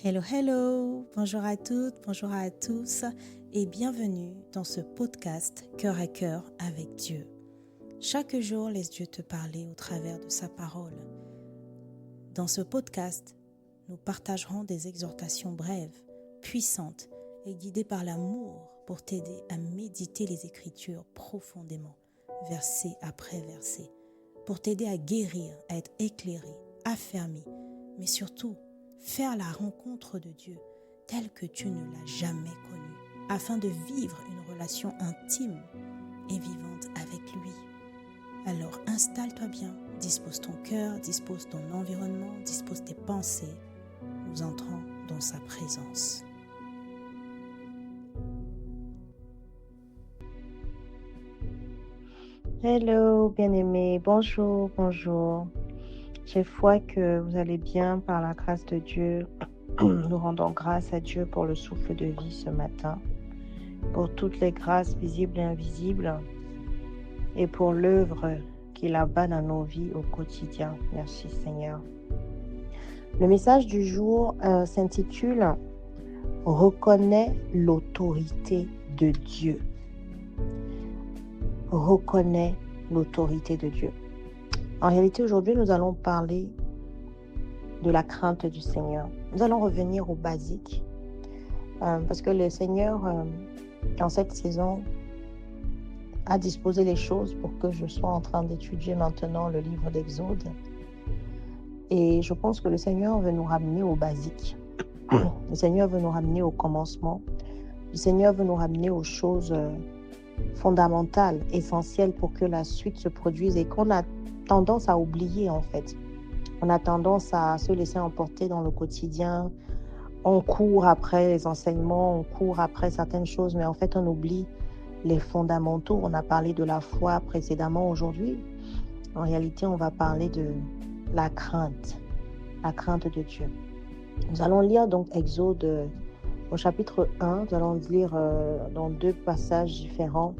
Hello, hello, bonjour à toutes, bonjour à tous et bienvenue dans ce podcast Cœur à cœur avec Dieu. Chaque jour, laisse Dieu te parler au travers de sa parole. Dans ce podcast, nous partagerons des exhortations brèves, puissantes et guidées par l'amour pour t'aider à méditer les Écritures profondément, verset après verset, pour t'aider à guérir, à être éclairé, affermi, mais surtout, faire la rencontre de Dieu telle que tu ne l'as jamais connu, afin de vivre une relation intime et vivante avec lui. Alors installe-toi bien, dispose ton cœur, dispose ton environnement, dispose tes pensées. Nous entrons dans sa présence. Hello, bien-aimés, bonjour, bonjour. J'ai foi que vous allez bien par la grâce de Dieu. Nous rendons grâce à Dieu pour le souffle de vie ce matin, pour toutes les grâces visibles et invisibles et pour l'œuvre qu'il abat dans nos vies au quotidien. Merci Seigneur. Le message du jour s'intitule « Reconnais l'autorité de Dieu ». Reconnais l'autorité de Dieu. En réalité, aujourd'hui, nous allons parler de la crainte du Seigneur. Nous allons revenir au basique parce que le Seigneur, dans cette saison, a disposé les choses pour que je sois en train d'étudier maintenant le livre d'Exode. Et je pense que le Seigneur veut nous ramener au basique. Le Seigneur veut nous ramener au commencement. Le Seigneur veut nous ramener aux choses fondamentales, essentielles pour que la suite se produise et qu'on a tendance à oublier en fait. On a tendance à se laisser emporter dans le quotidien. On court après les enseignements, on court après certaines choses, mais en fait on oublie les fondamentaux. On a parlé de la foi précédemment aujourd'hui. En réalité, on va parler de la crainte de Dieu. Nous allons lire donc Exode au chapitre 1, nous allons lire dans deux passages différents.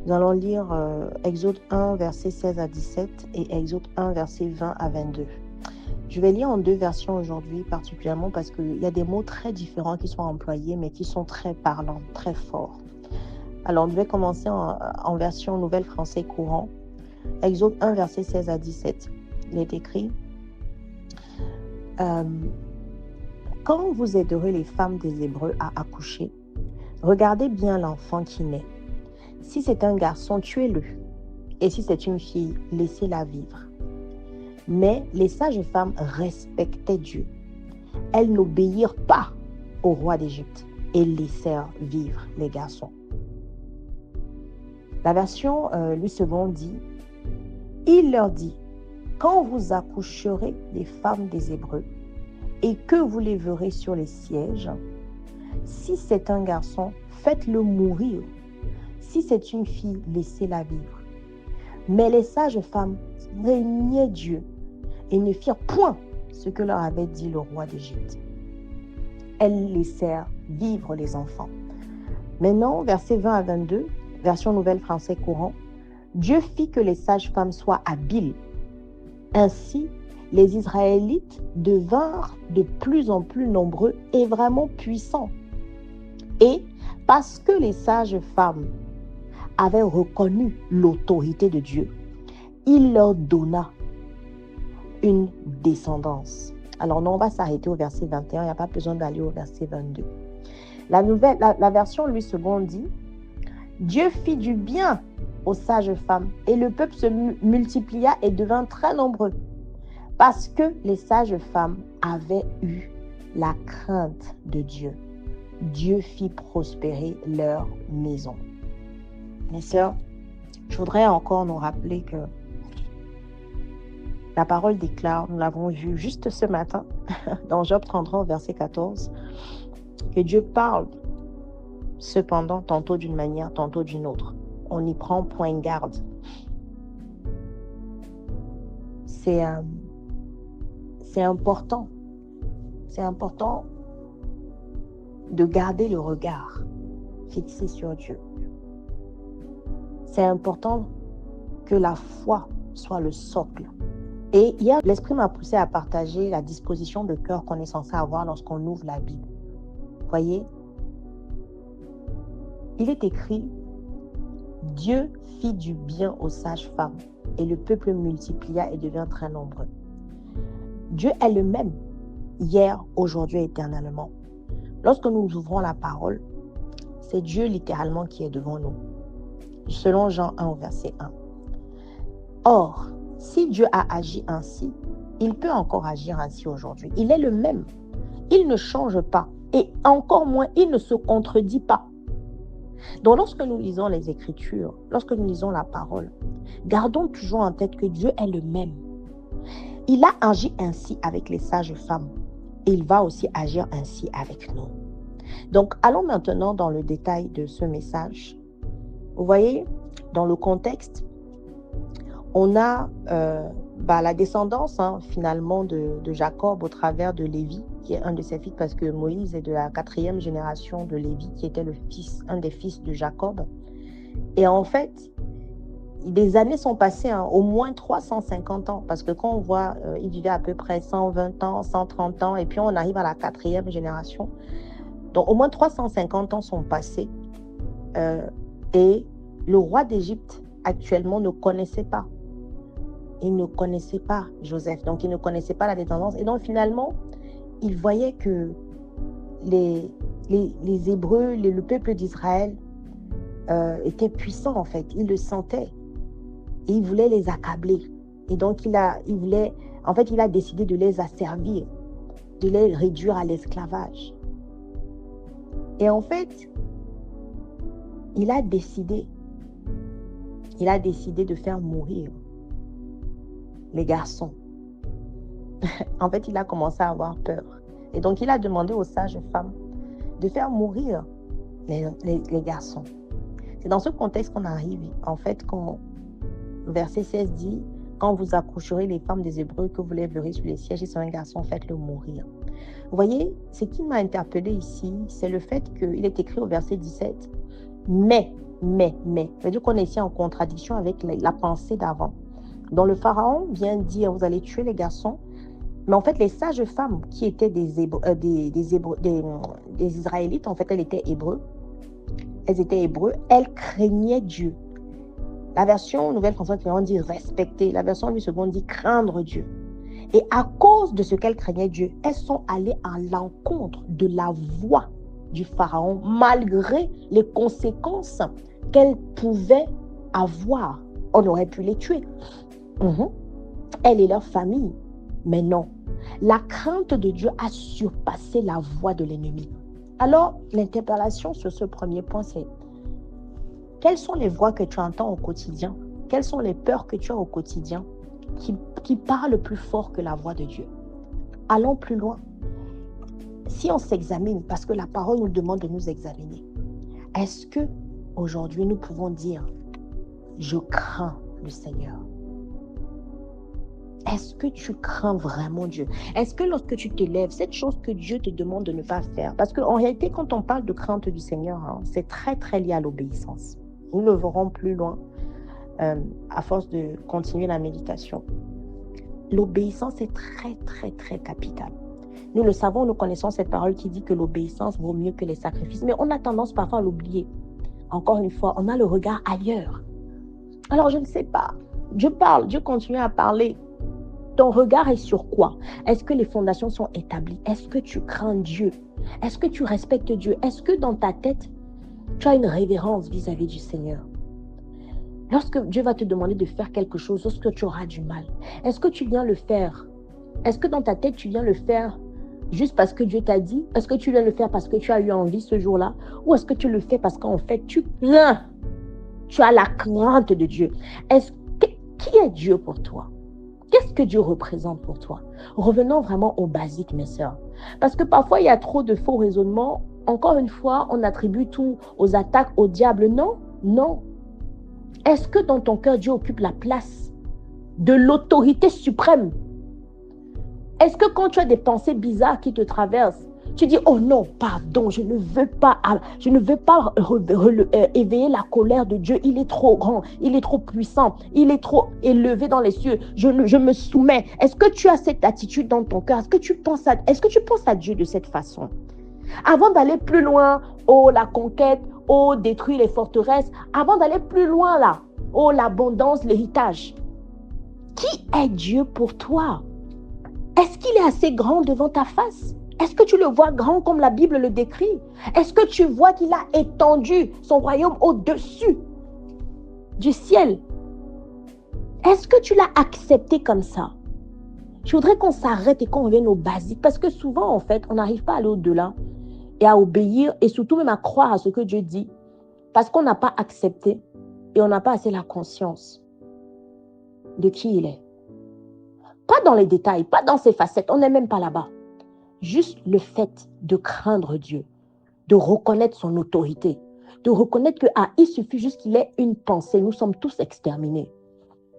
Nous allons lire Exode 1, versets 16 à 17 et Exode 1, versets 20 à 22. Je vais lire en deux versions aujourd'hui, particulièrement parce qu'il y a des mots très différents qui sont employés, mais qui sont très parlants, très forts. Alors, je vais commencer en version Nouvelle Français courant. Exode 1, versets 16 à 17. Il est écrit quand vous aiderez les femmes des Hébreux à accoucher, regardez bien l'enfant qui naît. Si c'est un garçon, tuez-le. Et si c'est une fille, laissez-la vivre. Mais les sages femmes respectaient Dieu. Elles n'obéirent pas au roi d'Égypte et laissèrent vivre les garçons. La version Louis II dit, il leur dit, quand vous accoucherez les femmes des Hébreux, et que vous les verrez sur les sièges, si c'est un garçon, faites-le mourir. Si c'est une fille, laissez-la vivre. Mais les sages femmes régnaient Dieu et ne firent point ce que leur avait dit le roi d'Égypte. Elles laissèrent vivre les enfants. Maintenant, versets 20 à 22, version Nouvelle Français courant, Dieu fit que les sages femmes soient habiles. Ainsi, les Israélites devinrent de plus en plus nombreux et vraiment puissants. Et parce que les sages femmes avaient reconnu l'autorité de Dieu, il leur donna une descendance. Alors, nous, on va s'arrêter au verset 21, il n'y a pas besoin d'aller au verset 22. La version Louis II dit, Dieu fit du bien aux sages femmes et le peuple se multiplia et devint très nombreux. Parce que les sages femmes avaient eu la crainte de Dieu. Dieu fit prospérer leur maison. Mes sœurs, je voudrais encore nous rappeler que la parole déclare, nous l'avons vu juste ce matin, dans Job 33, verset 14, que Dieu parle cependant tantôt d'une manière, tantôt d'une autre. On n'y prend point garde. C'est important. C'est important de garder le regard fixé sur Dieu. C'est important que la foi soit le socle Et hier, l'Esprit m'a poussé à partager la disposition de cœur qu'on est censé avoir lorsqu'on ouvre la Bible. Voyez, il est écrit, Dieu fit du bien aux sages-femmes et le peuple multiplia et devint très nombreux. Dieu est le même, hier, aujourd'hui et éternellement. Lorsque nous ouvrons la parole, c'est Dieu littéralement qui est devant nous. Selon Jean 1 au verset 1. Or, si Dieu a agi ainsi, il peut encore agir ainsi aujourd'hui. Il est le même. Il ne change pas. Et encore moins, il ne se contredit pas. Donc, lorsque nous lisons les Écritures, lorsque nous lisons la parole, gardons toujours en tête que Dieu est le même. Il a agi ainsi avec les sages femmes. Et il va aussi agir ainsi avec nous. Donc, allons maintenant dans le détail de ce message. Vous voyez, dans le contexte, on a la descendance finalement de Jacob au travers de Lévi, qui est un de ses fils, parce que Moïse est de la 4e génération de Lévi, qui était un des fils de Jacob. Et en fait, des années sont passées, au moins 350 ans, parce que quand on voit, il vivait à peu près 120 ans, 130 ans, et puis on arrive à la 4e génération. Donc au moins 350 ans sont passés, et le roi d'Égypte actuellement ne connaissait pas. Il ne connaissait pas Joseph, donc il ne connaissait pas la descendance. Et donc finalement, il voyait que les Hébreux, le peuple d'Israël étaient puissants en fait. Il le sentait et il voulait les accabler. Et donc il a décidé de les asservir, de les réduire à l'esclavage. Et en fait, il a décidé de faire mourir les garçons. En fait, il a commencé à avoir peur. Et donc, il a demandé aux sages femmes de faire mourir les garçons. C'est dans ce contexte qu'on arrive, en fait, quand verset 16 dit, quand vous accoucherez les femmes des Hébreux que vous les verrez sur les sièges, et c'est un garçon, faites-le mourir. Vous voyez, ce qui m'a interpellé ici, c'est le fait qu'il est écrit au verset 17, mais, c'est-à-dire qu'on est ici en contradiction avec la pensée d'avant. Donc le pharaon vient dire, vous allez tuer les garçons, mais en fait les sages femmes qui étaient des Israélites, en fait elles étaient hébreux, elles craignaient Dieu. La version Nouvelle Françoise Client dit respecter, la version Louis II dit craindre Dieu. Et à cause de ce qu'elles craignaient Dieu, elles sont allées à l'encontre de la voix du pharaon, malgré les conséquences qu'elles pouvaient avoir. On aurait pu les tuer. Elle et leur famille. Mais non, la crainte de Dieu a surpassé la voix de l'ennemi. Alors, l'interpellation sur ce premier point, c'est quelles sont les voix que tu entends au quotidien? Quelles sont les peurs que tu as au quotidien qui parlent plus fort que la voix de Dieu? Allons plus loin. Si on s'examine, parce que la parole nous demande de nous examiner, est-ce que aujourd'hui nous pouvons dire « Je crains le Seigneur » ? Est-ce que tu crains vraiment Dieu? Est-ce que lorsque tu te lèves, cette chose que Dieu te demande de ne pas faire, parce qu'en réalité, quand on parle de crainte du Seigneur, c'est très, très lié à l'obéissance. Nous le verrons plus loin à force de continuer la méditation. L'obéissance est très, très, très capitale. Nous le savons, nous connaissons cette parole qui dit que l'obéissance vaut mieux que les sacrifices, mais on a tendance parfois à l'oublier. Encore une fois, on a le regard ailleurs. Alors, je ne sais pas. Dieu parle, Dieu continue à parler. Ton regard est sur quoi? Est-ce que les fondations sont établies? Est-ce que tu crains Dieu? Est-ce que tu respectes Dieu? Est-ce que dans ta tête, tu as une révérence vis-à-vis du Seigneur? Lorsque Dieu va te demander de faire quelque chose, lorsque tu auras du mal, est-ce que tu viens le faire? Est-ce que dans ta tête, tu viens le faire juste parce que Dieu t'a dit? Est-ce que tu viens le faire parce que tu as eu envie ce jour-là? Ou est-ce que tu le fais parce qu'en fait, tu crains? Tu as la crainte de Dieu. Qui est Dieu pour toi? Qu'est-ce que Dieu représente pour toi? Revenons vraiment au basique, mes sœurs. Parce que parfois, il y a trop de faux raisonnements. Encore une fois, on attribue tout aux attaques, au diable. Non, non. Est-ce que dans ton cœur, Dieu occupe la place de l'autorité suprême? Est-ce que quand tu as des pensées bizarres qui te traversent, Tu dis, oh non, pardon, je ne veux pas éveiller la colère de Dieu. Il est trop grand, il est trop puissant, il est trop élevé dans les cieux. Je me soumets. Est-ce que tu as cette attitude dans ton cœur? Est-ce que tu penses à Dieu de cette façon? Avant d'aller plus loin, oh la conquête, oh détruire les forteresses, avant d'aller plus loin là, oh l'abondance, l'héritage. Qui est Dieu pour toi? Est-ce qu'il est assez grand devant ta face? Est-ce que tu le vois grand comme la Bible le décrit? Est-ce que tu vois qu'il a étendu son royaume au-dessus du ciel? Est-ce que tu l'as accepté comme ça? Je voudrais qu'on s'arrête et qu'on revienne aux basiques parce que souvent, en fait, on n'arrive pas à aller au-delà et à obéir et surtout même à croire à ce que Dieu dit parce qu'on n'a pas accepté et on n'a pas assez la conscience de qui il est. Pas dans les détails, pas dans ses facettes, on n'est même pas là-bas. Juste le fait de craindre Dieu, de reconnaître son autorité, de reconnaître qu'il suffit juste qu'il ait une pensée, nous sommes tous exterminés.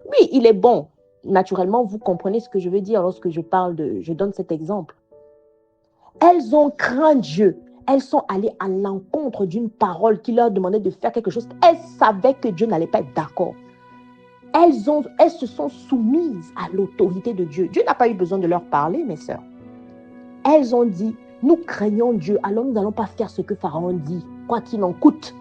Oui, il est bon. Naturellement, vous comprenez ce que je veux dire lorsque je donne cet exemple. Elles ont craint Dieu. Elles sont allées à l'encontre d'une parole qui leur demandait de faire quelque chose. Elles savaient que Dieu n'allait pas être d'accord. Elles se sont soumises à l'autorité de Dieu. Dieu n'a pas eu besoin de leur parler, mes sœurs. Elles ont dit, nous craignons Dieu, alors nous n'allons pas faire ce que Pharaon dit, quoi qu'il en coûte.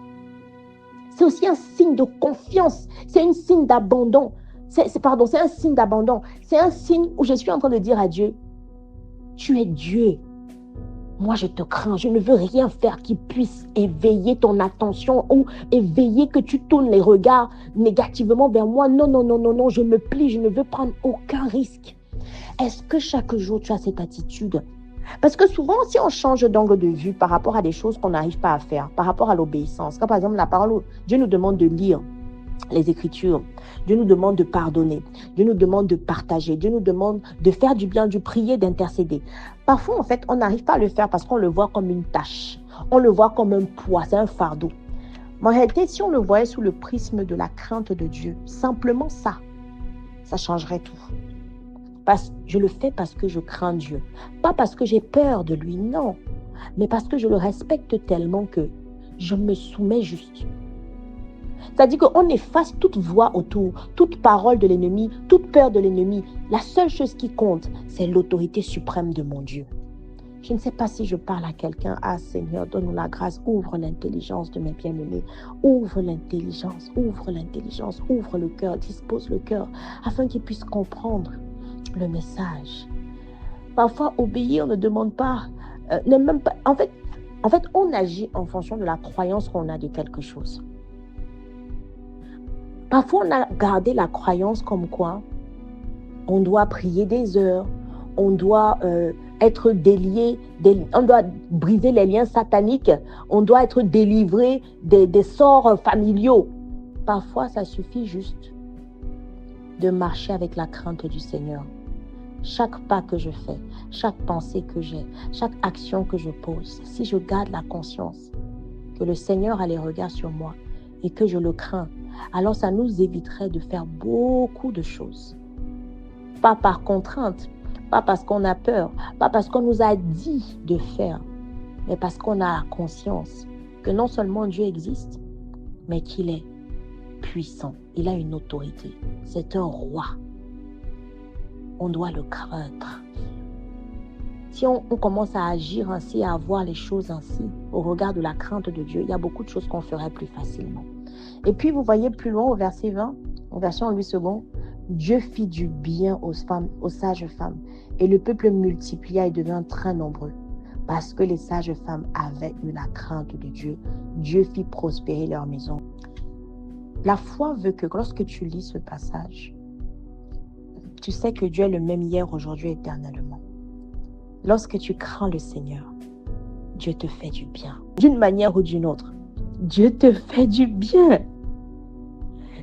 C'est aussi un signe de confiance, c'est un signe d'abandon. C'est un signe d'abandon. C'est un signe où je suis en train de dire à Dieu, tu es Dieu. Moi, je te crains. Je ne veux rien faire qui puisse éveiller ton attention ou éveiller que tu tournes les regards négativement vers moi. Non, non, non, non, non, je me plie. Je ne veux prendre aucun risque. Est-ce que chaque jour, tu as cette attitude? Parce que souvent, si on change d'angle de vue par rapport à des choses qu'on n'arrive pas à faire, par rapport à l'obéissance, quand par exemple la parole, Dieu nous demande de lire les Écritures, Dieu nous demande de pardonner, Dieu nous demande de partager, Dieu nous demande de faire du bien, de prier, d'intercéder. Parfois, en fait, on n'arrive pas à le faire parce qu'on le voit comme une tâche, on le voit comme un poids, c'est un fardeau. Mais en réalité, si on le voyait sous le prisme de la crainte de Dieu, simplement ça changerait tout. Je le fais parce que je crains Dieu. Pas parce que j'ai peur de lui, non. Mais parce que je le respecte tellement que je me soumets juste. C'est-à-dire qu'on efface toute voix autour, toute parole de l'ennemi, toute peur de l'ennemi. La seule chose qui compte, c'est l'autorité suprême de mon Dieu. Je ne sais pas si je parle à quelqu'un. Ah Seigneur, donne-nous la grâce, ouvre l'intelligence de mes bien-aimés. Ouvre l'intelligence, ouvre l'intelligence, ouvre le cœur, dispose le cœur, afin qu'ils puissent comprendre le message. Parfois, obéir ne demande pas, même pas. En fait, on agit en fonction de la croyance qu'on a de quelque chose. Parfois, on a gardé la croyance comme quoi on doit prier des heures, on doit être délié, on doit briser les liens sataniques, on doit être délivré des sorts familiaux. Parfois, ça suffit juste de marcher avec la crainte du Seigneur. Chaque pas que je fais, chaque pensée que j'ai, chaque action que je pose, si je garde la conscience que le Seigneur a les regards sur moi et que je le crains, alors ça nous éviterait de faire beaucoup de choses. Pas par contrainte, pas parce qu'on a peur, pas parce qu'on nous a dit de faire, mais parce qu'on a la conscience que non seulement Dieu existe, mais qu'il est puissant. Il a une autorité. C'est un roi. On doit le craindre. Si on commence à agir ainsi, à voir les choses ainsi, au regard de la crainte de Dieu, il y a beaucoup de choses qu'on ferait plus facilement. Et puis, vous voyez plus loin au verset 20, en version Louis II, Dieu fit du bien aux femmes, aux sages femmes, et le peuple multiplia et devint très nombreux. Parce que les sages femmes avaient eu la crainte de Dieu, Dieu fit prospérer leur maison. La foi veut que lorsque tu lis ce passage, tu sais que Dieu est le même hier, aujourd'hui, éternellement. Lorsque tu crains le Seigneur, Dieu te fait du bien. D'une manière ou d'une autre, Dieu te fait du bien.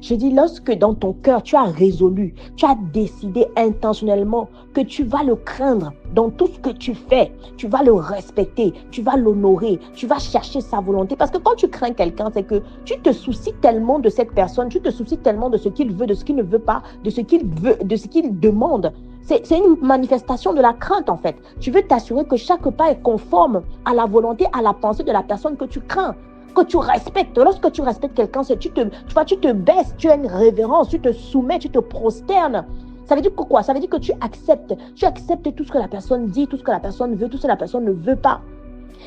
Je dis, lorsque dans ton cœur, tu as résolu, tu as décidé intentionnellement que tu vas le craindre dans tout ce que tu fais, tu vas le respecter, tu vas l'honorer, tu vas chercher sa volonté. Parce que quand tu crains quelqu'un, c'est que tu te soucies tellement de cette personne, tu te soucies tellement de ce qu'il veut, de ce qu'il ne veut pas, de ce qu'il veut, de ce qu'il demande, C'est une manifestation de la crainte en fait. Tu veux t'assurer que chaque pas est conforme à la volonté, à la pensée de la personne que tu crains, que tu respectes. Lorsque tu respectes quelqu'un, tu te baisses, tu as une révérence, tu te soumets, tu te prosternes. Ça veut dire que quoi? Ça veut dire que tu acceptes tout ce que la personne dit, tout ce que la personne veut, tout ce que la personne ne veut pas.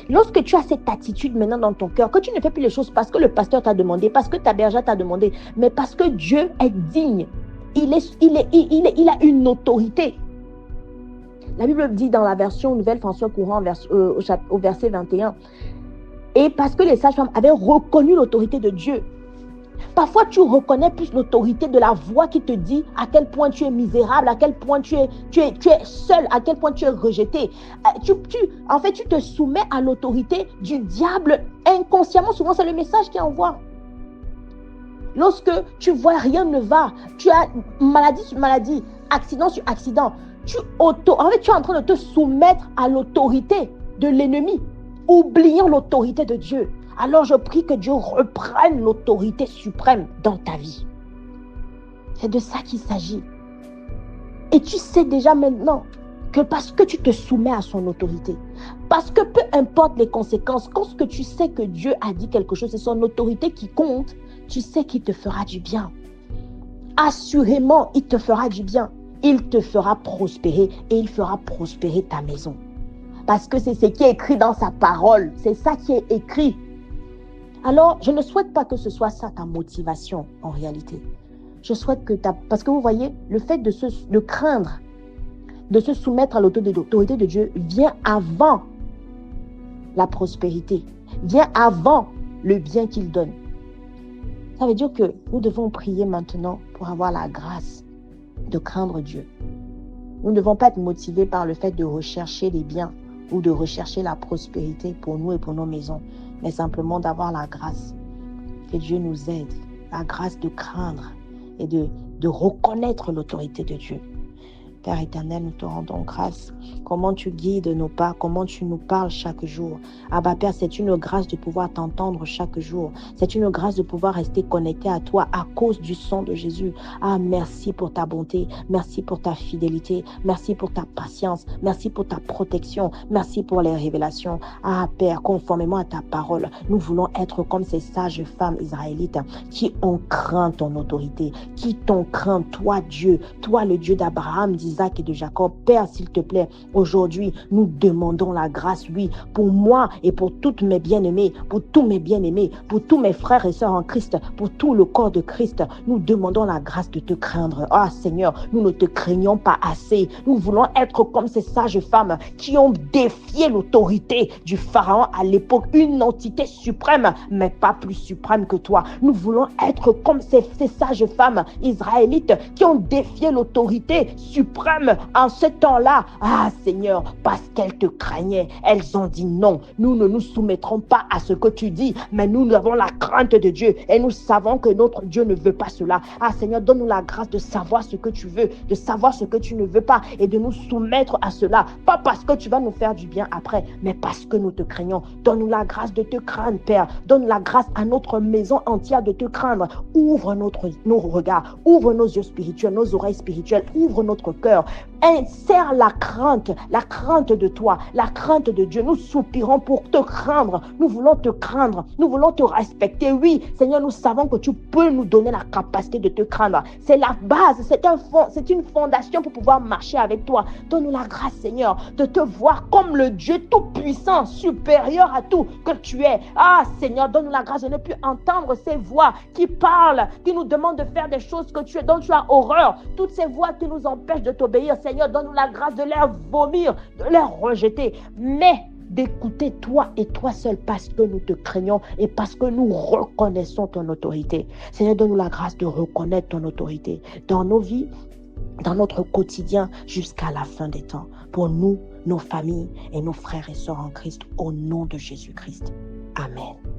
Lorsque tu as cette attitude maintenant dans ton cœur, que tu ne fais plus les choses parce que le pasteur t'a demandé, parce que ta bergère t'a demandé, mais parce que Dieu est digne. Il a une autorité. La Bible dit dans la version Nouvelle François Courant au verset 21, et parce que les sages-femmes avaient reconnu l'autorité de Dieu. Parfois, tu reconnais plus l'autorité de la voix qui te dit à quel point tu es misérable, à quel point tu es seul, à quel point tu es rejeté. En fait, tu te soumets à l'autorité du diable inconsciemment. Souvent, c'est le message qu'il envoie. Lorsque tu vois rien ne va, tu as maladie sur maladie, accident sur accident, tu es en train de te soumettre à l'autorité de l'ennemi, oubliant l'autorité de Dieu. Alors je prie que Dieu reprenne l'autorité suprême dans ta vie. C'est de ça qu'il s'agit. Et tu sais déjà maintenant que parce que tu te soumets à son autorité, parce que peu importe les conséquences, quand tu sais que Dieu a dit quelque chose, c'est son autorité qui compte, tu sais qu'il te fera du bien. Assurément, il te fera du bien. Il te fera prospérer et il fera prospérer ta maison. Parce que c'est ce qui est écrit dans sa parole. C'est ça qui est écrit. Alors, je ne souhaite pas que ce soit ça ta motivation en réalité. Je souhaite que parce que vous voyez, le fait de craindre, de se soumettre à l'autorité de Dieu vient avant la prospérité, vient avant le bien qu'il donne. Ça veut dire que nous devons prier maintenant pour avoir la grâce de craindre Dieu. Nous ne devons pas être motivés par le fait de rechercher les biens ou de rechercher la prospérité pour nous et pour nos maisons, mais simplement d'avoir la grâce. Que Dieu nous aide, la grâce de craindre et de reconnaître l'autorité de Dieu. Père éternel, nous te rendons grâce. Comment tu guides nos pas, comment tu nous parles chaque jour. Abba Père, c'est une grâce de pouvoir t'entendre chaque jour. C'est une grâce de pouvoir rester connecté à toi à cause du sang de Jésus. Ah, merci pour ta bonté, merci pour ta fidélité, merci pour ta patience, merci pour ta protection, merci pour les révélations. Ah Père, conformément à ta parole, nous voulons être comme ces sages femmes israélites qui ont craint ton autorité, qui t'ont craint, toi Dieu, toi le Dieu d'Abraham, d'Isaac et de Jacob. Père, s'il te plaît, aujourd'hui, nous demandons la grâce, oui, pour moi et pour toutes mes bien-aimés, pour tous mes bien-aimés, pour tous mes frères et sœurs en Christ, pour tout le corps de Christ. Nous demandons la grâce de te craindre. Ah Seigneur, nous ne te craignons pas assez. Nous voulons être comme ces sages femmes qui ont défié l'autorité du Pharaon à l'époque, une entité suprême, mais pas plus suprême que toi. Nous voulons être comme ces sages femmes israélites qui ont défié l'autorité suprême en ce temps-là. Ah Seigneur, parce qu'elles te craignaient, elles ont dit non, nous ne nous soumettrons pas à ce que tu dis, mais nous avons la crainte de Dieu et nous savons que notre Dieu ne veut pas cela. Ah Seigneur, donne-nous la grâce de savoir ce que tu veux, de savoir ce que tu ne veux pas et de nous soumettre à cela, pas parce que tu vas nous faire du bien après, mais parce que nous te craignons. Donne-nous la grâce de te craindre, Père. Donne la grâce à notre maison entière de te craindre. Ouvre nos regards, ouvre nos yeux spirituels, nos oreilles spirituelles, ouvre notre cœur. Insère la crainte de toi, la crainte de Dieu. Nous soupirons pour te craindre. Nous voulons te craindre. Nous voulons te respecter. Oui, Seigneur, nous savons que tu peux nous donner la capacité de te craindre. C'est la base, c'est une fondation pour pouvoir marcher avec toi. Donne-nous la grâce, Seigneur, de te voir comme le Dieu tout-puissant, supérieur à tout que tu es. Ah, Seigneur, donne-nous la grâce de ne plus entendre ces voix qui parlent, qui nous demandent de faire des choses dont tu as horreur. Toutes ces voix qui nous empêchent de t'obéir. Seigneur, donne-nous la grâce de les vomir, de les rejeter, mais d'écouter toi et toi seul parce que nous te craignons et parce que nous reconnaissons ton autorité. Seigneur, donne-nous la grâce de reconnaître ton autorité dans nos vies, dans notre quotidien jusqu'à la fin des temps, pour nous, nos familles et nos frères et sœurs en Christ, au nom de Jésus-Christ. Amen.